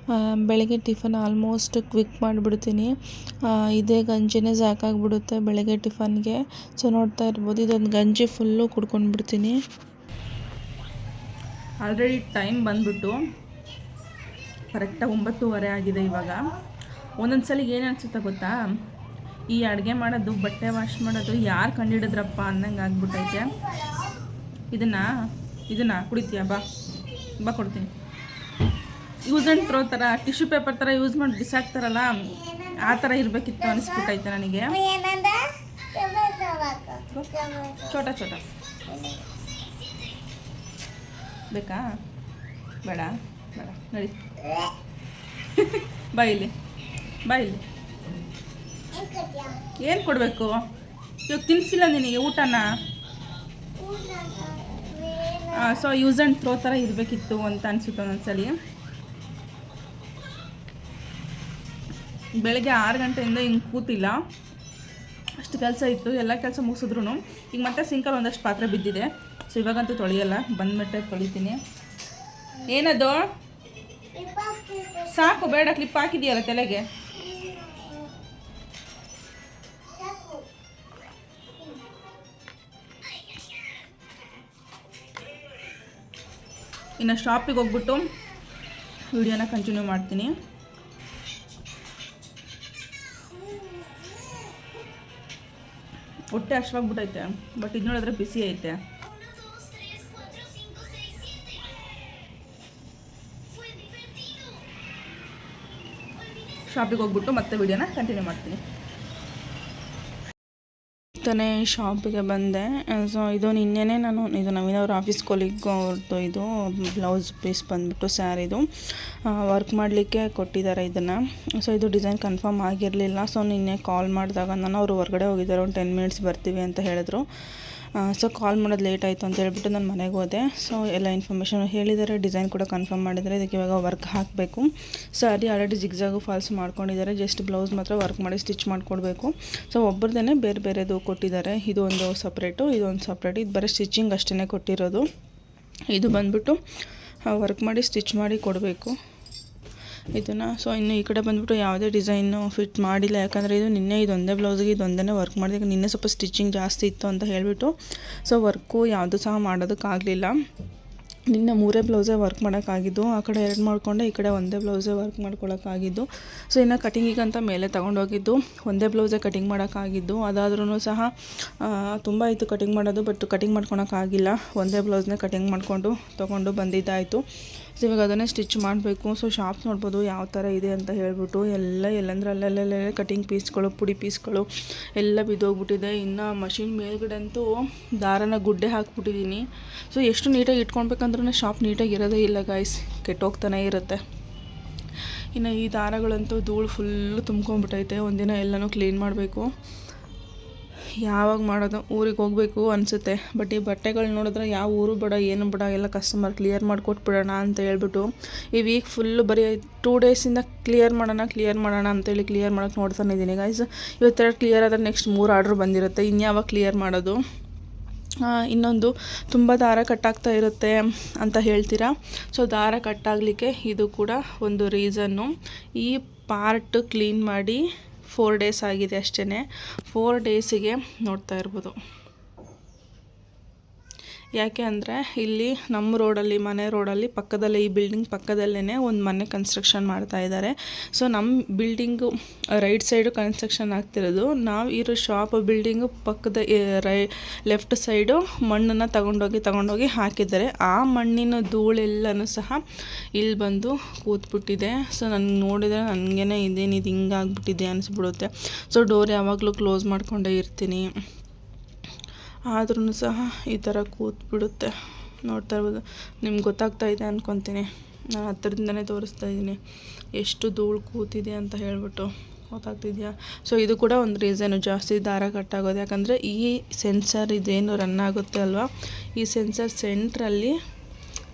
ಬೆಳಗ್ಗೆ ಟಿಫನ್ ಆಲ್ಮೋಸ್ಟ್ ಕ್ವಿಕ್ ಮಾಡಿಬಿಡ್ತೀನಿ. ಇದೇ ಗಂಜಿನೇ ಸಾಕಾಗ್ಬಿಡುತ್ತೆ ಬೆಳಗ್ಗೆ ಟಿಫನ್ಗೆ. ಸೊ ನೋಡ್ತಾ ಇರ್ಬೋದು, ಇದೊಂದು ಗಂಜಿ ಫುಲ್ಲು ಕುಡ್ಕೊಂಡ್ಬಿಡ್ತೀನಿ. ಆಲ್ರೆಡಿ ಟೈಮ್ ಬಂದ್ಬಿಟ್ಟು ಕರೆಕ್ಟಾಗಿ 9:30 ಆಗಿದೆ ಇವಾಗ. ಒಂದೊಂದು ಸಲ ಏನು ಅನಿಸುತ್ತೆ ಗೊತ್ತಾ, ಈ ಅಡುಗೆ ಮಾಡೋದು, ಬಟ್ಟೆ ವಾಶ್ ಮಾಡೋದು ಯಾರು ಕಂಡುಹಿಡಿದ್ರಪ್ಪ ಅನ್ನಂಗೆ ಆಗ್ಬಿಟ್ಟೈತೆ. ಇದನ್ನು ಕುಡಿತೀಯಾ? ಬಾ ಕೊಡ್ತೀನಿ. ಯೂಸ್ ಆ್ಯಂಡ್ ಥ್ರೋ ಥರ ಟಿಶ್ಯೂ ಪೇಪರ್ ಥರ ಯೂಸ್ ಮಾಡಿ ಬಿಸಾಕ್ತಾರಲ್ಲ, ಆ ಥರ ಇರಬೇಕಿತ್ತು ಅನಿಸ್ಬಿಟ್ಟೈತೆ ನನಗೆ. ಚೋಟ ಬೇಕಾ? ಬೇಡ ನಡಿ. ಬಾ ಇಲ್ಲಿ. ಏನು ಕೊಡಬೇಕು? ಇವಾಗ ತಿನ್ನಿಸಿಲ್ಲ ನಿನಗೆ ಊಟನ. ಸೊ ಯೂಸ್ ಆ್ಯಂಡ್ ಥ್ರೋ ಥರ ಇರಬೇಕಿತ್ತು ಅಂತ ಅನಿಸುತ್ತೆ ಒಂದೊಂದ್ಸಲಿ. ಬೆಳಗ್ಗೆ 6 ಗಂಟೆಯಿಂದ ಹಿಂಗೆ ಕೂತಿಲ್ಲ, ಅಷ್ಟು ಕೆಲಸ ಇತ್ತು. ಎಲ್ಲ ಕೆಲಸ ಮುಗಿಸಿದ್ರು ಈಗ ಮತ್ತೆ ಸಿಂಕಲ್ಲಿ ಒಂದಷ್ಟು ಪಾತ್ರೆ ಬಿದ್ದಿದೆ. ಸೊ ಇವಾಗಂತೂ ತೊಳೆಯಲ್ಲ, ಬಂದ್ಬಿಟ್ಟೆ ತೊಳಿತೀನಿ. ಏನದು? ಸಾಕು, ಬೇಡ, ಕ್ಲಿಪ್ ಹಾಕಿದೆಯಲ್ಲ ತಲೆಗೆ. ಇನ್ನು ಶಾಪಿಗೆ ಹೋಗ್ಬಿಟ್ಟು ವಿಡಿಯೋನ ಕಂಟಿನ್ಯೂ ಮಾಡ್ತೀನಿ. ಹೊಟ್ಟೆ ಹಶ್ವಾಗ್ಬಿಟ್ಟೈತೆ, ಬಟ್ ಇದು ನೋಡಿದ್ರೆ ಬಿಸಿ ಐತೆ. ಶಾಪಿಗೆ ಹೋಗ್ಬಿಟ್ಟು ಮತ್ತೆ ವಿಡಿಯೋನ ಕಂಟಿನ್ಯೂ ಮಾಡ್ತೀನಿ. ತಾನೇ ಶಾಪಿಗೆ ಬಂದೆ. ಸೊ ಇದು ನಿನ್ನೆನೇ ನಾನು ಇದು ನವೀನವ್ರ ಆಫೀಸ್ ಕೊಲಿಗ್ ಅವ್ರದ್ದು ಇದು ಬ್ಲೌಸ್ ಪೀಸ್ ಬಂದುಬಿಟ್ಟು ಸ್ಯಾರಿದು ವರ್ಕ್ ಮಾಡಲಿಕ್ಕೆ ಕೊಟ್ಟಿದ್ದಾರೆ ಇದನ್ನು. ಸೊ ಇದು ಡಿಸೈನ್ ಕನ್ಫರ್ಮ್ ಆಗಿರಲಿಲ್ಲ. ಸೊ ನಿನ್ನೆ ಕಾಲ್ ಮಾಡಿದಾಗ ಅವರು ಹೊರಗಡೆ ಹೋಗಿದ್ದಾರೆ, ಒಂದು 10 ಮಿನಿಟ್ಸ್ ಬರ್ತೀವಿ ಅಂತ ಹೇಳಿದ್ರು. ಸೊ ಕಾಲ್ ಮಾಡೋದು ಲೇಟ್ ಆಯಿತು ಅಂತ ಹೇಳ್ಬಿಟ್ಟು ನಾನು ಮನೆಗೆ ಹೋದೆ. ಸೊ ಎಲ್ಲ ಇನ್ಫಾರ್ಮೇಷನ್ ಹೇಳಿದ್ದಾರೆ, ಡಿಸೈನ್ ಕೂಡ ಕನ್ಫರ್ಮ್ ಮಾಡಿದ್ದಾರೆ. ಇದಕ್ಕೆ ಇವಾಗ ವರ್ಕ್ ಹಾಕಬೇಕು. ಸ್ಯಾರಿ ಆಲ್ರೆಡಿ ಜಿಗ್ಜಾಗು ಫಾಲ್ಸ್ ಮಾಡ್ಕೊಂಡಿದ್ದಾರೆ, ಜಸ್ಟ್ ಬ್ಲೌಸ್ ಮಾತ್ರ ವರ್ಕ್ ಮಾಡಿ ಸ್ಟಿಚ್ ಮಾಡಿಕೊಡ್ಬೇಕು. ಸೊ ಒಬ್ಬರದೇ ಬೇರೆ ಬೇರೆದು ಕೊಟ್ಟಿದ್ದಾರೆ. ಇದು ಒಂದು ಸಪ್ರೇಟು, ಇದೊಂದು ಸಪ್ರೇಟ್. ಇದು ಬರೀ ಸ್ಟಿಚಿಂಗ್ ಅಷ್ಟೇ ಕೊಟ್ಟಿರೋದು. ಇದು ಬಂದುಬಿಟ್ಟು ವರ್ಕ್ ಮಾಡಿ ಸ್ಟಿಚ್ ಮಾಡಿ ಕೊಡಬೇಕು ಇದನ್ನು. ಸೊ ಇನ್ನು ಈ ಕಡೆ ಬಂದುಬಿಟ್ಟು ಯಾವುದೇ ಡಿಸೈನು ಫಿಟ್ ಮಾಡಿಲ್ಲ, ಯಾಕಂದರೆ ಇದು ನಿನ್ನೆ ಇದೊಂದೇ ಬ್ಲೌಸಿಗೆ ಇದೊಂದೇ ವರ್ಕ್ ಮಾಡಿದೆ. ನಿನ್ನೆ ಸ್ವಲ್ಪ ಸ್ಟಿಚಿಂಗ್ ಜಾಸ್ತಿ ಇತ್ತು ಅಂತ ಹೇಳಿಬಿಟ್ಟು ಸೊ ವರ್ಕು ಯಾವುದು ಸಹ ಮಾಡೋದಕ್ಕಾಗಲಿಲ್ಲ. ನಿನ್ನೆ 3 ಬ್ಲೌಸೇ ವರ್ಕ್ ಮಾಡೋಕ್ಕಾಗಿದ್ದು, ಆ ಕಡೆ 2 ಮಾಡಿಕೊಂಡೆ, ಈ ಕಡೆ ಒಂದೇ ಬ್ಲೌಸೇ ವರ್ಕ್ ಮಾಡ್ಕೊಳ್ಳೋಕ್ಕಾಗಿದ್ದು. ಸೊ ಇನ್ನು ಕಟಿಂಗಿಗಂತ ಮೇಲೆ ತೊಗೊಂಡೋಗಿದ್ದು ಒಂದೇ ಬ್ಲೌಸೇ ಕಟಿಂಗ್ ಮಾಡೋಕ್ಕಾಗಿದ್ದು. ಅದಾದ್ರೂ ಸಹ ತುಂಬ ಇತ್ತು ಕಟಿಂಗ್ ಮಾಡೋದು, ಬಟ್ ಕಟಿಂಗ್ ಮಾಡ್ಕೊಳಕ್ಕಾಗಿಲ್ಲ. ಒಂದೇ ಬ್ಲೌಸ್ನೇ ಕಟಿಂಗ್ ಮಾಡಿಕೊಂಡು ತೊಗೊಂಡು ಬಂದಿದ್ದಾಯಿತು. ಸೊ ಇವಾಗ ಅದನ್ನೇ ಸ್ಟಿಚ್ ಮಾಡಬೇಕು. ಸೊ ಶಾಪ್ ನೋಡ್ಬೋದು ಯಾವ ಥರ ಇದೆ ಅಂತ ಹೇಳ್ಬಿಟ್ಟು, ಎಲ್ಲಂದ್ರೆ ಅಲ್ಲೆಲ್ಲ ಕಟಿಂಗ್ ಪೀಸ್ಗಳು, ಪುಡಿ ಪೀಸ್ಗಳು ಎಲ್ಲ ಬಿದ್ದೋಗ್ಬಿಟ್ಟಿದೆ. ಇನ್ನು ಮಷಿನ್ ಮೇಲ್ಗಡೆ ಅಂತೂ ದಾರನ ಗುಡ್ಡೆ ಹಾಕ್ಬಿಟ್ಟಿದ್ದೀನಿ. ಸೊ ಎಷ್ಟು ನೀಟಾಗಿ ಇಟ್ಕೊಳ್ಬೇಕಂದ್ರೂ ಶಾಪ್ ನೀಟಾಗಿ ಇರೋದೇ ಇಲ್ಲ ಗಾಯ್ಸ್, ಕೆಟ್ಟೋಗ್ತಾನೆ ಇರುತ್ತೆ. ಇನ್ನು ಈ ದಾರಗಳಂತೂ ಧೂಳು ಫುಲ್ಲು ತುಂಬ್ಕೊಂಡ್ಬಿಟ್ಟೈತೆ. ಒಂದಿನ ಎಲ್ಲನೂ ಕ್ಲೀನ್ ಮಾಡಬೇಕು. ಯಾವಾಗ ಮಾಡೋದು, ಊರಿಗೆ ಹೋಗಬೇಕು ಅನಿಸುತ್ತೆ. ಬಟ್ ಈ ಬಟ್ಟೆಗಳು ನೋಡಿದ್ರೆ ಯಾವ ಊರು ಬೇಡ, ಏನು ಬೇಡ, ಎಲ್ಲ ಕಸ್ಟಮರ್ ಕ್ಲಿಯರ್ ಮಾಡಿಕೊಟ್ಬಿಡೋಣ ಅಂತ ಹೇಳ್ಬಿಟ್ಟು ಈ ವೀಕ್ ಫುಲ್ಲು ಬರೀ 2 ಡೇಸಿಂದ ಕ್ಲಿಯರ್ ಮಾಡೋಣ ಅಂತೇಳಿ ಕ್ಲಿಯರ್ ಮಾಡೋಕ್ಕೆ ನೋಡ್ತಾನೆ ಇದ್ದೀನಿ ಗೈಸ್. ಇವತ್ತೆರಡು ಕ್ಲಿಯರ್ ಆದರೆ ನೆಕ್ಸ್ಟ್ 3 ಆರ್ಡ್ರ್ ಬಂದಿರುತ್ತೆ. ಇನ್ಯಾವಾಗ ಕ್ಲಿಯರ್ ಮಾಡೋದು? ಇನ್ನೊಂದು ತುಂಬ ದಾರ ಕಟ್ಟಾಗ್ತಾ ಇರುತ್ತೆ ಅಂತ ಹೇಳ್ತೀರಾ. ಸೊ ದಾರ ಕಟ್ಟಾಗಲಿಕ್ಕೆ ಇದು ಕೂಡ ಒಂದು ರೀಸನ್ನು. ಈ ಪಾರ್ಟ್ ಕ್ಲೀನ್ ಮಾಡಿ 4 ಡೇಸ್ ಆಗಿದೆ ಅಷ್ಟೇ. 4 ಡೇಸಿಗೆ ನೋಡ್ತಾ ಇರ್ಬೋದು. ಯಾಕೆ ಅಂದರೆ ಇಲ್ಲಿ ನಮ್ಮ ರೋಡಲ್ಲಿ, ಮನೆ ರೋಡಲ್ಲಿ ಪಕ್ಕದಲ್ಲೇ, ಈ ಬಿಲ್ಡಿಂಗ್ ಪಕ್ಕದಲ್ಲೇ ಒಂದು ಮನೆ ಕನ್ಸ್ಟ್ರಕ್ಷನ್ ಮಾಡ್ತಾ ಇದ್ದಾರೆ. ಸೊ ನಮ್ಮ ಬಿಲ್ಡಿಂಗು ರೈಟ್ ಸೈಡು ಕನ್ಸ್ಟ್ರಕ್ಷನ್ ಆಗ್ತಿರೋದು. ನಾವು ಇರೋ ಶಾಪ್ ಬಿಲ್ಡಿಂಗು ಪಕ್ಕದ ಲೆಫ್ಟ್ ಸೈಡು ಮಣ್ಣನ್ನು ತಗೊಂಡೋಗಿ ಹಾಕಿದ್ದಾರೆ. ಆ ಮಣ್ಣಿನ ಧೂಳೆಲ್ಲನೂ ಸಹ ಇಲ್ಲಿ ಬಂದು ಕೂತ್ಬಿಟ್ಟಿದೆ. ಸೊ ನನಗೆ ನೋಡಿದರೆ ನನಗೇನೆ ಇದೇನಿದು ಹಿಂಗಾಗ್ಬಿಟ್ಟಿದೆ ಅನಿಸ್ಬಿಡುತ್ತೆ. ಸೊ ಡೋರ್ ಯಾವಾಗಲೂ ಕ್ಲೋಸ್ ಮಾಡ್ಕೊಂಡೇ ಇರ್ತೀನಿ, ಆದ್ರೂ ಸಹ ಈ ಥರ ಕೂತ್ಬಿಡುತ್ತೆ. ನೋಡ್ತಾ ಇರ್ಬೋದು, ನಿಮ್ಗೆ ಗೊತ್ತಾಗ್ತಾ ಇದೆ ಅಂದ್ಕೊತೀನಿ. ನಾನು ಹತ್ತಿರದಿಂದನೇ ತೋರಿಸ್ತಾ ಇದ್ದೀನಿ ಎಷ್ಟು ಧೂಳು ಕೂತಿದೆ ಅಂತ ಹೇಳ್ಬಿಟ್ಟು. ಗೊತ್ತಾಗ್ತಿದೆಯಾ? ಸೊ ಇದು ಕೂಡ ಒಂದು ರೀಸನು ಜಾಸ್ತಿ ದಾರ ಕಟ್ಟಾಗೋದು. ಯಾಕಂದರೆ ಈ ಸೆನ್ಸರ್ ಇದೇನು ರನ್ ಆಗುತ್ತೆ ಅಲ್ವಾ, ಈ ಸೆನ್ಸರ್ ಸೆಂಟ್ರಲ್ಲಿ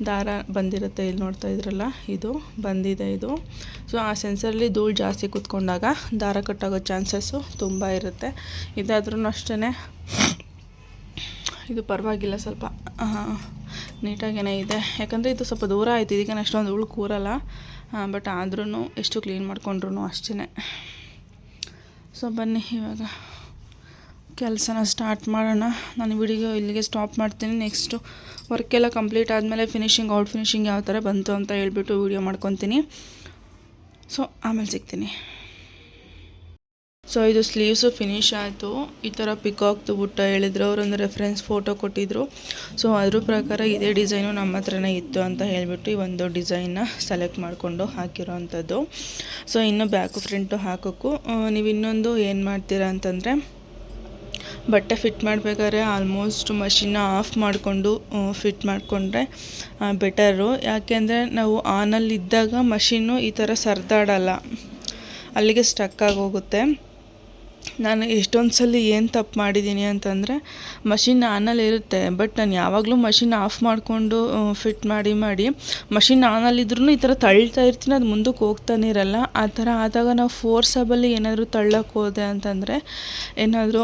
ದಾರ ಬಂದಿರುತ್ತೆ. ಇಲ್ಲಿ ನೋಡ್ತಾ ಇದ್ರಲ್ಲ, ಇದು ಬಂದಿದೆ ಇದು. ಸೊ ಆ ಸೆನ್ಸರಲ್ಲಿ ಧೂಳು ಜಾಸ್ತಿ ಕೂತ್ಕೊಂಡಾಗ ದಾರ ಕಟ್ಟಾಗೋ ಚಾನ್ಸಸ್ಸು ತುಂಬ ಇರುತ್ತೆ. ಇದಾದ್ರೂ ಅಷ್ಟೇ ಇದು ಪರವಾಗಿಲ್ಲ, ಸ್ವಲ್ಪ ನೀಟಾಗೇ ಇದೆ. ಯಾಕಂದರೆ ಇದು ಸ್ವಲ್ಪ ದೂರ ಆಯ್ತು, ಇದಕ್ಕೆ ಅಷ್ಟೊಂದು ಧೂಳು ಕೂರಲ್ಲ. ಬಟ್ ಆದ್ರೂ ಎಷ್ಟು ಕ್ಲೀನ್ ಮಾಡ್ಕೊಂಡ್ರು ಅಷ್ಟೇ. ಸೊ ಬನ್ನಿ ಇವಾಗ ಕೆಲಸನ ಸ್ಟಾರ್ಟ್ ಮಾಡೋಣ. ನಾನು ವಿಡಿಯೋ ಇಲ್ಲಿಗೆ ಸ್ಟಾಪ್ ಮಾಡ್ತೀನಿ. ನೆಕ್ಸ್ಟು ವರ್ಕೆಲ್ಲ ಕಂಪ್ಲೀಟ್ ಆದಮೇಲೆ ಔಟ್ ಫಿನಿಶಿಂಗ್ ಯಾವ ಥರ ಬಂತು ಅಂತ ಹೇಳ್ಬಿಟ್ಟು ವೀಡಿಯೋ ಮಾಡ್ಕೊತೀನಿ. ಸೊ ಆಮೇಲೆ ಸಿಗ್ತೀನಿ. ಸೊ ಇದು ಸ್ಲೀವ್ಸು ಫಿನಿಶ್ ಆಯಿತು. ಈ ಥರ ಪಿಕಾಕ್ದು ಬುಟ್ಟ ಹೇಳಿದ್ರು, ಅವರೊಂದು ರೆಫರೆನ್ಸ್ ಫೋಟೋ ಕೊಟ್ಟಿದ್ದರು. ಸೊ ಅದ್ರ ಪ್ರಕಾರ ಇದೇ ಡಿಸೈನು ನಮ್ಮ ಹತ್ರನೇ ಇತ್ತು ಅಂತ ಹೇಳಿಬಿಟ್ಟು ಈ ಒಂದು ಡಿಸೈನ್ನ ಸೆಲೆಕ್ಟ್ ಮಾಡಿಕೊಂಡು ಹಾಕಿರೋ ಅಂಥದ್ದು. ಸೊ ಇನ್ನು ಬ್ಯಾಕು ಫ್ರಂಟು ಹಾಕೋಕ್ಕೂ ನೀವು ಇನ್ನೊಂದು ಏನು ಮಾಡ್ತೀರಾ ಅಂತಂದರೆ, ಬಟ್ಟೆ ಫಿಟ್ ಮಾಡಬೇಕಾದ್ರೆ ಆಲ್ಮೋಸ್ಟ್ ಮಷಿನ್ನ ಆಫ್ ಮಾಡಿಕೊಂಡು ಫಿಟ್ ಮಾಡಿಕೊಂಡ್ರೆ ಬೆಟರು. ಯಾಕೆಂದರೆ ನಾವು ಆನಲ್ಲಿದ್ದಾಗ ಮಷಿನ್ನು ಈ ಥರ ಸರಿದಾಡಲ್ಲ, ಅಲ್ಲಿಗೆ ಸ್ಟಕ್ ಆಗೋಗುತ್ತೆ. ನಾನು ಎಷ್ಟೊಂದು ಸಲ ಏನು ತಪ್ಪು ಮಾಡಿದ್ದೀನಿ ಅಂತಂದರೆ, ಮಷಿನ್ ಆನಲ್ಲಿರುತ್ತೆ, ಬಟ್ ನಾನು ಯಾವಾಗಲೂ ಮಷಿನ್ ಆಫ್ ಮಾಡಿಕೊಂಡು ಫಿಟ್ ಮಾಡಿ ಮಷಿನ್ ಆನಲ್ಲಿದ್ರೂ ಈ ಥರ ತಳ್ತಾ ಇರ್ತೀನಿ, ಅದು ಮುಂದಕ್ಕೆ ಹೋಗ್ತಾನೆ ಇರಲ್ಲ. ಆ ಥರ ಆದಾಗ ನಾವು ಫೋರ್ಸಬಲಿ ಏನಾದರೂ ತಳ್ಳಕ್ಕೆ ಹೋದೆ ಅಂತಂದರೆ, ಏನಾದರೂ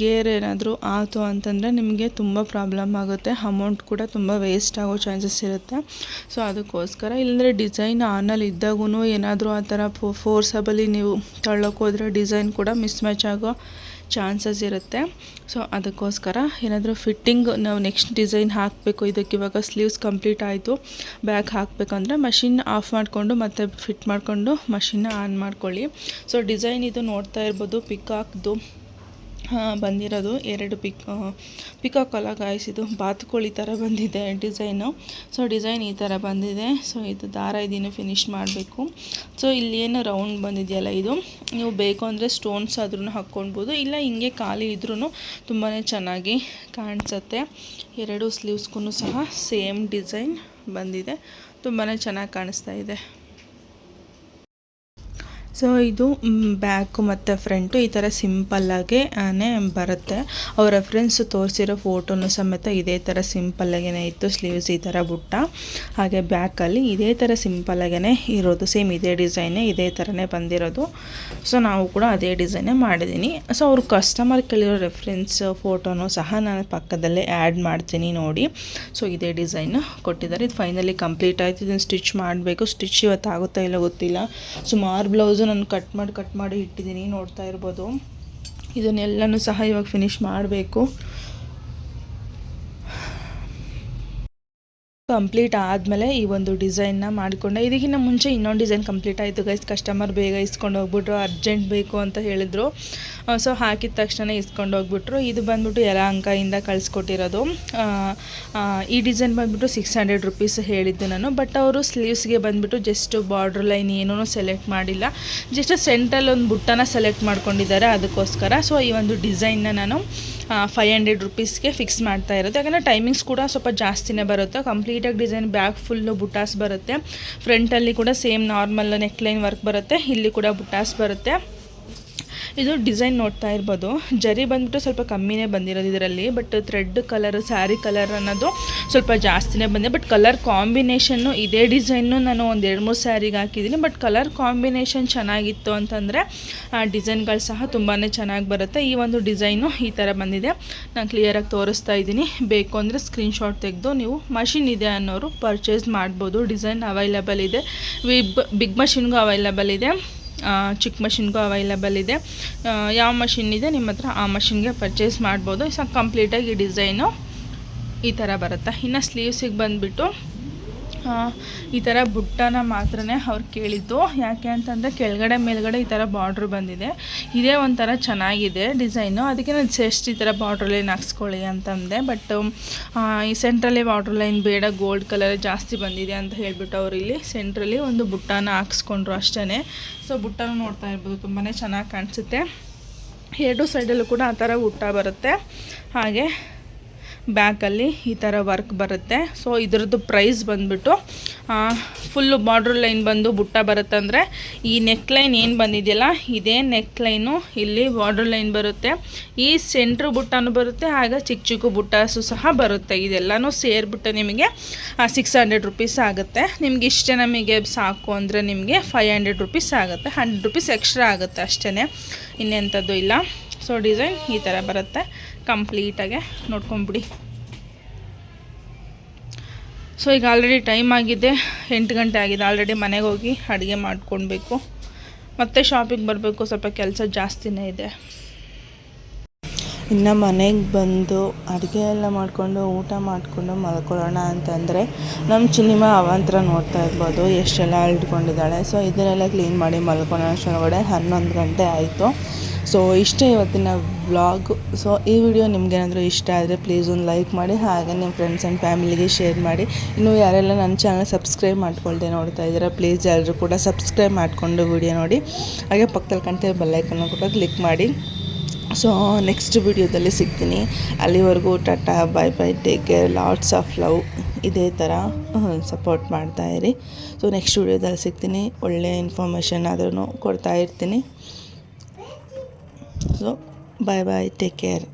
ಗೇರ್ ಏನಾದರೂ ಆಯಿತು ಅಂತಂದರೆ ನಿಮಗೆ ತುಂಬ ಪ್ರಾಬ್ಲಮ್ ಆಗುತ್ತೆ. ಅಮೌಂಟ್ ಕೂಡ ತುಂಬ ವೇಸ್ಟ್ ಆಗೋ ಚಾನ್ಸಸ್ ಇರುತ್ತೆ. ಸೊ ಅದಕ್ಕೋಸ್ಕರ, ಇಲ್ಲಂದರೆ ಡಿಸೈನ್ ಆನಲ್ಲಿ ಇದ್ದಾಗೂ ಏನಾದರೂ ಆ ಥರ ಫೋರ್ಸಬಲಿ ನೀವು ತಳ್ಳೋಕೆ ಹೋದರೆ ಡಿಸೈನ್ ಕೂಡ ಮಿಸ್ಮ್ಯಾಚ್ ಆಗೋ ಚಾನ್ಸಸ್ ಇರುತ್ತೆ. ಸೊ ಅದಕ್ಕೋಸ್ಕರ ಏನಾದರೂ ಫಿಟ್ಟಿಂಗ್ ನಾವು ನೆಕ್ಸ್ಟ್ ಡಿಸೈನ್ ಹಾಕಬೇಕು. ಇದಕ್ಕೆ ಇವಾಗ ಸ್ಲೀವ್ಸ್ ಕಂಪ್ಲೀಟ್ ಆಯಿತು, ಬ್ಯಾಕ್ ಹಾಕಬೇಕಂದ್ರೆ ಮಷಿನ್ ಆಫ್ ಮಾಡಿಕೊಂಡು ಮತ್ತೆ ಫಿಟ್ ಮಾಡಿಕೊಂಡು ಮಷಿನ್ನ ಆನ್ ಮಾಡ್ಕೊಳ್ಳಿ. ಸೊ ಡಿಸೈನ್ ಇದು ನೋಡ್ತಾ ಇರ್ಬೋದು, ಪಿಕಾಕ್ದು ಬಂದಿರೋದು. 2 ಪಿಕಾಕ್ ಅಲ್ಲ ಗಾಯ್ಸ್, ಇದು ಬಾತುಕೋಳಿ ಥರ ಬಂದಿದೆ ಡಿಸೈನು. ಸೊ ಡಿಸೈನ್ ಈ ಥರ ಬಂದಿದೆ. ಸೊ ಇದು ದಾರ ಇದನ್ನು ಫಿನಿಶ್ ಮಾಡಬೇಕು. ಸೊ ಇಲ್ಲಿ ಏನು ರೌಂಡ್ ಬಂದಿದೆಯಲ್ಲ, ಇದು ನೀವು ಬೇಕು ಅಂದರೆ ಸ್ಟೋನ್ಸ್ ಆದ್ರೂ ಹಾಕ್ಕೊಳ್ಬೋದು, ಇಲ್ಲ ಹಿಂಗೆ ಖಾಲಿ ಇದ್ರೂ ತುಂಬಾ ಚೆನ್ನಾಗಿ ಕಾಣಿಸುತ್ತೆ. 2 ಸ್ಲೀವ್ಸ್ಗೂ ಸಹ ಸೇಮ್ ಡಿಸೈನ್ ಬಂದಿದೆ, ತುಂಬಾ ಚೆನ್ನಾಗಿ ಕಾಣಿಸ್ತಾ ಇದೆ. ಸೊ ಇದು ಬ್ಯಾಕು ಮತ್ತು ಫ್ರಂಟು ಈ ಥರ ಸಿಂಪಲ್ಲಾಗೇ ಬರುತ್ತೆ. ಅವ್ರ ರೆಫ್ರೆನ್ಸ್ ತೋರಿಸಿರೋ ಫೋಟೋನು ಸಮೇತ ಇದೇ ಥರ ಸಿಂಪಲ್ಲಾಗೇ ಇತ್ತು. ಸ್ಲೀವ್ಸ್ ಈ ಥರ ಬುಟ್ಟ, ಹಾಗೆ ಬ್ಯಾಕಲ್ಲಿ ಇದೇ ಥರ ಸಿಂಪಲ್ಲಾಗೇ ಇರೋದು. ಸೇಮ್ ಇದೇ ಡಿಸೈನೇ, ಇದೇ ಥರನೇ ಬಂದಿರೋದು. ಸೊ ನಾವು ಕೂಡ ಅದೇ ಡಿಸೈನೇ ಮಾಡಿದ್ದೀನಿ. ಸೊ ಅವ್ರು ಕಸ್ಟಮರ್ ಕೇಳಿರೋ ರೆಫ್ರೆನ್ಸ್ ಫೋಟೋನು ಸಹ ನಾನು ಪಕ್ಕದಲ್ಲೇ ಆ್ಯಡ್ ಮಾಡ್ತೀನಿ ನೋಡಿ. ಸೊ ಇದೇ ಡಿಸೈನ್ ಕೊಟ್ಟಿದ್ದಾರೆ. ಇದು ಫೈನಲಿ ಕಂಪ್ಲೀಟ್ ಆಯಿತು. ಇದನ್ನು ಸ್ಟಿಚ್ ಮಾಡಬೇಕು. ಸ್ಟಿಚ್ ಇವತ್ತು ಆಗುತ್ತಾ ಇಲ್ಲ ಗೊತ್ತಿಲ್ಲ. ಸುಮಾರು ಬ್ಲೌಸು ನಾನು ಕಟ್ ಮಾಡಿ ಇಟ್ಟಿದ್ದೀನಿ, ನೋಡ್ತಾ ಇರ್ಬೋದು. ಇದನ್ನೆಲ್ಲನೂ ಸಹ ಇವಾಗ ಫಿನಿಶ್ ಮಾಡಬೇಕು. ಕಂಪ್ಲೀಟ್ ಆದಮೇಲೆ ಈ ಒಂದು ಡಿಸೈನ್ನ ಮಾಡಿಕೊಂಡೆ. ಇದಕ್ಕಿಂತ ಮುಂಚೆ ಇನ್ನೊಂದು ಡಿಸೈನ್ ಕಂಪ್ಲೀಟ್ ಆಯಿತು ಗೈಸ್. ಕಸ್ಟಮರ್ ಬೇಗ ಇಸ್ಕೊಂಡು ಹೋಗ್ಬಿಟ್ರು, ಅರ್ಜೆಂಟ್ ಬೇಕು ಅಂತ ಹೇಳಿದರು. ಸೊ ಹಾಕಿದ ತಕ್ಷಣ ಇಸ್ಕೊಂಡು ಹೋಗ್ಬಿಟ್ರು. ಇದು ಬಂದ್ಬಿಟ್ಟು ಯಲಹಂಕದಿಂದ ಕಳಿಸ್ಕೊಟ್ಟಿರೋದು. ಈ ಡಿಸೈನ್ ಬಂದ್ಬಿಟ್ಟು 600 ರೂಪೀಸ್ ಹೇಳಿದ್ದು ನಾನು. ಬಟ್ ಅವರು ಸ್ಲೀವ್ಸ್ಗೆ ಬಂದ್ಬಿಟ್ಟು ಜಸ್ಟ್ ಬಾರ್ಡ್ರ್ ಲೈನ್ ಏನೂ ಸೆಲೆಕ್ಟ್ ಮಾಡಿಲ್ಲ, ಜಸ್ಟ್ ಸೆಂಟ್ರಲ್ಲಿ ಒಂದು ಬುಟ್ಟನ ಸೆಲೆಕ್ಟ್ ಮಾಡ್ಕೊಂಡಿದ್ದಾರೆ ಅದಕ್ಕೋಸ್ಕರ. ಸೊ ಈ ಒಂದು ಡಿಸೈನ್ನ ನಾನು 500 ರೂಪೀಸ್ಗೆ ಫಿಕ್ಸ್ ಮಾಡ್ತಾ ಇರೋದು. ಯಾಕಂದರೆ ಟೈಮಿಂಗ್ಸ್ ಕೂಡ ಸ್ವಲ್ಪ ಜಾಸ್ತಿನೇ ಬರುತ್ತೆ. ಕಂಪ್ಲೀಟಾಗಿ ಡಿಸೈನ್ ಬ್ಯಾಕ್ ಫುಲ್ಲು ಬುಟಾಸ್ ಬರುತ್ತೆ. ಫ್ರಂಟಲ್ಲಿ ಕೂಡ ಸೇಮ್ ನಾರ್ಮಲ್ ನೆಕ್ಲೈನ್ ವರ್ಕ್ ಬರುತ್ತೆ, ಇಲ್ಲಿ ಕೂಡ ಬುಟಾಸ್ ಬರುತ್ತೆ. ಇದು ಡಿಸೈನ್ ನೋಡ್ತಾ ಇರ್ಬೋದು. ಜರಿ ಬಂದ್ಬಿಟ್ಟು ಸ್ವಲ್ಪ ಕಮ್ಮಿನೇ ಬಂದಿರೋದು ಇದರಲ್ಲಿ, but thread colour, sari colour ಅನ್ನೋದು ಸ್ವಲ್ಪ ಜಾಸ್ತಿನೇ ಬಂದಿದೆ. ಬಟ್ ಕಲರ್ ಕಾಂಬಿನೇಷನ್ನು ಇದೇ ಡಿಸೈನು ನಾನು ಒಂದು 2-3 ಸ್ಯಾರಿಗೆ ಹಾಕಿದ್ದೀನಿ. ಬಟ್ ಕಲರ್ ಕಾಂಬಿನೇಷನ್ ಚೆನ್ನಾಗಿತ್ತು ಅಂತಂದರೆ ಡಿಸೈನ್ಗಳು ಸಹ ತುಂಬಾ ಚೆನ್ನಾಗಿ ಬರುತ್ತೆ. ಈ ಒಂದು ಡಿಸೈನು ಈ ಥರ ಬಂದಿದೆ, ನಾನು ಕ್ಲಿಯರಾಗಿ ತೋರಿಸ್ತಾ ಇದ್ದೀನಿ. ಬೇಕು ಅಂದರೆ ಸ್ಕ್ರೀನ್ಶಾಟ್ ತೆಗೆದು ನೀವು ಮಷಿನ್ ಇದೆ ಅನ್ನೋರು ಪರ್ಚೇಸ್ ಮಾಡ್ಬೋದು. ಡಿಸೈನ್ ಅವೈಲಬಲ್ ಇದೆ, ಬಿಗ್ ಮಷಿನ್ಗೂ ಅವೈಲಬಲ್ ಇದೆ, ಚಿಕ್ಕ ಮಷಿನ್ಗೂ ಅವೈಲಬಲ್ ಇದೆ. ಯಾವ ಮಷಿನ್ ಇದೆ ನಿಮ್ಮ ಹತ್ರ ಆ ಮಷಿನ್ಗೆ ಪರ್ಚೇಸ್ ಮಾಡ್ಬೋದು. ಸೊ ಕಂಪ್ಲೀಟಾಗಿ ಈ ಡಿಸೈನು ಈ ಥರ ಬರುತ್ತೆ. ಇನ್ನು ಸ್ಲೀವ್ಸಿಗೆ ಬಂದುಬಿಟ್ಟು ಈ ಥರ ಬುಟ್ಟನ ಮಾತ್ರ ಅವ್ರು ಕೇಳಿದ್ದು. ಯಾಕೆ ಅಂತಂದರೆ ಕೆಳಗಡೆ ಮೇಲ್ಗಡೆ ಈ ಥರ ಬಾರ್ಡ್ರ್ ಬಂದಿದೆ, ಇದೇ ಒಂಥರ ಚೆನ್ನಾಗಿದೆ ಡಿಸೈನು. ಅದಕ್ಕೆ ನಾನು ಜಸ್ಟ್ ಈ ಥರ ಬಾರ್ಡ್ರ್ ಲೈನ್ ಹಾಕ್ಸ್ಕೊಳ್ಳಿ ಅಂತಂದೆ. ಬಟ್ ಈ ಸೆಂಟ್ರಲ್ಲಿ ಬಾರ್ಡ್ರ್ ಲೈನ್ ಬೇಡ, ಗೋಲ್ಡ್ ಕಲರ್ ಜಾಸ್ತಿ ಬಂದಿದೆ ಅಂತ ಹೇಳಿಬಿಟ್ಟು ಅವರು ಇಲ್ಲಿ ಸೆಂಟ್ರಲ್ಲಿ ಒಂದು ಬುಟ್ಟನ ಹಾಕ್ಸ್ಕೊಂಡ್ರು ಅಷ್ಟೇ. ಸೊ ಬುಟ್ಟನ ನೋಡ್ತಾ ಇರ್ಬೋದು, ತುಂಬಾ ಚೆನ್ನಾಗಿ ಕಾಣಿಸುತ್ತೆ. 2 ಸೈಡಲ್ಲೂ ಕೂಡ ಆ ಥರ ಬುಟ್ಟ ಬರುತ್ತೆ. ಹಾಗೆ ಬ್ಯಾಕಲ್ಲಿ ಈ ಥರ ವರ್ಕ್ ಬರುತ್ತೆ. ಸೊ ಇದ್ರದ್ದು ಪ್ರೈಸ್ ಬಂದುಬಿಟ್ಟು ಫುಲ್ಲು ಬಾರ್ಡ್ರ್ ಲೈನ್ ಬಂದು ಬುಟ್ಟ ಬರುತ್ತೆ. ಅಂದರೆ ಈ ನೆಕ್ ಲೈನ್ ಏನು ಬಂದಿದೆಯಲ್ಲ ಇದೇ ನೆಕ್ ಲೈನು, ಇಲ್ಲಿ ಬಾರ್ಡ್ರ್ ಲೈನ್ ಬರುತ್ತೆ, ಈ ಸೆಂಟ್ರ್ ಬುಟ್ಟನೂ ಬರುತ್ತೆ, ಆಗ ಚಿಕ್ಕ ಚಿಕ್ಕ ಬುಟ್ಟಾಸು ಸಹ ಬರುತ್ತೆ. ಇದೆಲ್ಲನೂ ಸೇರಿಬಿಟ್ಟು ನಿಮಗೆ 600 ರುಪೀಸ್ ಆಗುತ್ತೆ. ನಿಮ್ಗೆ ಇಷ್ಟೇ ನಮಗೆ ಸಾಕು ಅಂದರೆ ನಿಮಗೆ 500 ರುಪೀಸ್ ಆಗುತ್ತೆ. 100 ರುಪೀಸ್ ಎಕ್ಸ್ಟ್ರಾ ಆಗುತ್ತೆ ಅಷ್ಟೇ, ಇನ್ನೆಂಥದ್ದು ಇಲ್ಲ. ಸೊ ಡಿಸೈನ್ ಈ ಥರ ಬರುತ್ತೆ ಕಂಪ್ಲೀಟಾಗೆ, ನೋಡ್ಕೊಂಬಿಡಿ. ಸೊ ಈಗ ಆಲ್ರೆಡಿ ಟೈಮ್ ಆಗಿದೆ, 8 ಗಂಟೆ ಆಗಿದೆ. ಆಲ್ರೆಡಿ ಮನೆಗೆ ಹೋಗಿ ಅಡುಗೆ ಮಾಡ್ಕೊಳ್ಬೇಕು, ಮತ್ತು ಶಾಪಿಗೆ ಬರಬೇಕು, ಸ್ವಲ್ಪ ಕೆಲಸ ಜಾಸ್ತಿನೇ ಇದೆ. ಇನ್ನು ಮನೆಗೆ ಬಂದು ಅಡುಗೆ ಎಲ್ಲ ಮಾಡಿಕೊಂಡು ಊಟ ಮಾಡಿಕೊಂಡು ಮಲ್ಕೊಳ್ಳೋಣ ಅಂತಂದರೆ ನಮ್ಮ ಚಿನಿಮಾ ಅವಾಂತರ ನೋಡ್ತಾ ಇರ್ಬೋದು ಎಷ್ಟೆಲ್ಲ ಅಳ್ಕೊಂಡಿದ್ದಾಳೆ. ಸೊ ಇದನ್ನೆಲ್ಲ ಕ್ಲೀನ್ ಮಾಡಿ ಮಲ್ಕೊಳ್ಳೋ ಅಷ್ಟರೊಳಗಡೆ 11 ಗಂಟೆ ಆಯಿತು. ಸೊ ಇಷ್ಟೇ ಇವತ್ತಿನ ವ್ಲಾಗು. ಸೊ ಈ ವಿಡಿಯೋ ನಿಮಗೇನಾದರೂ ಇಷ್ಟ ಆದರೆ ಪ್ಲೀಸ್ ಒಂದು ಲೈಕ್ ಮಾಡಿ, ಹಾಗೆ ನಿಮ್ಮ ಫ್ರೆಂಡ್ಸ್ ಆ್ಯಂಡ್ ಫ್ಯಾಮಿಲಿಗೆ ಶೇರ್ ಮಾಡಿ. ಇನ್ನೂ ಯಾರೆಲ್ಲ ನನ್ನ ಚಾನಲ್ ಸಬ್ಸ್ಕ್ರೈಬ್ ಮಾಡ್ಕೊಳ್ದೆ ನೋಡ್ತಾ ಇದ್ದೀರಾ, ಪ್ಲೀಸ್ ಎಲ್ಲರೂ ಕೂಡ ಸಬ್ಸ್ಕ್ರೈಬ್ ಮಾಡಿಕೊಂಡು ವಿಡಿಯೋ ನೋಡಿ, ಹಾಗೆ ಪಕ್ಕದಲ್ಲಿ ಕಾಣ್ತಿರೋ ಬೆಲ್ಲೈಕನ್ನು ಕೂಡ ಕ್ಲಿಕ್ ಮಾಡಿ. ಸೊ ನೆಕ್ಸ್ಟ್ ವಿಡಿಯೋದಲ್ಲಿ ಸಿಗ್ತೀನಿ. ಅಲ್ಲಿವರೆಗೂ Tata, bye bye, take care, lots of love. ಇದೇ ಥರ ಸಪೋರ್ಟ್ ಮಾಡ್ತಾಯಿರಿ. ಸೊ ನೆಕ್ಸ್ಟ್ ವಿಡಿಯೋದಲ್ಲಿ ಸಿಗ್ತೀನಿ, ಒಳ್ಳೆಯ ಇನ್ಫಾರ್ಮೇಷನ್ ಆದ್ರೂ ಕೊಡ್ತಾ ಇರ್ತೀನಿ. So bye bye, take care.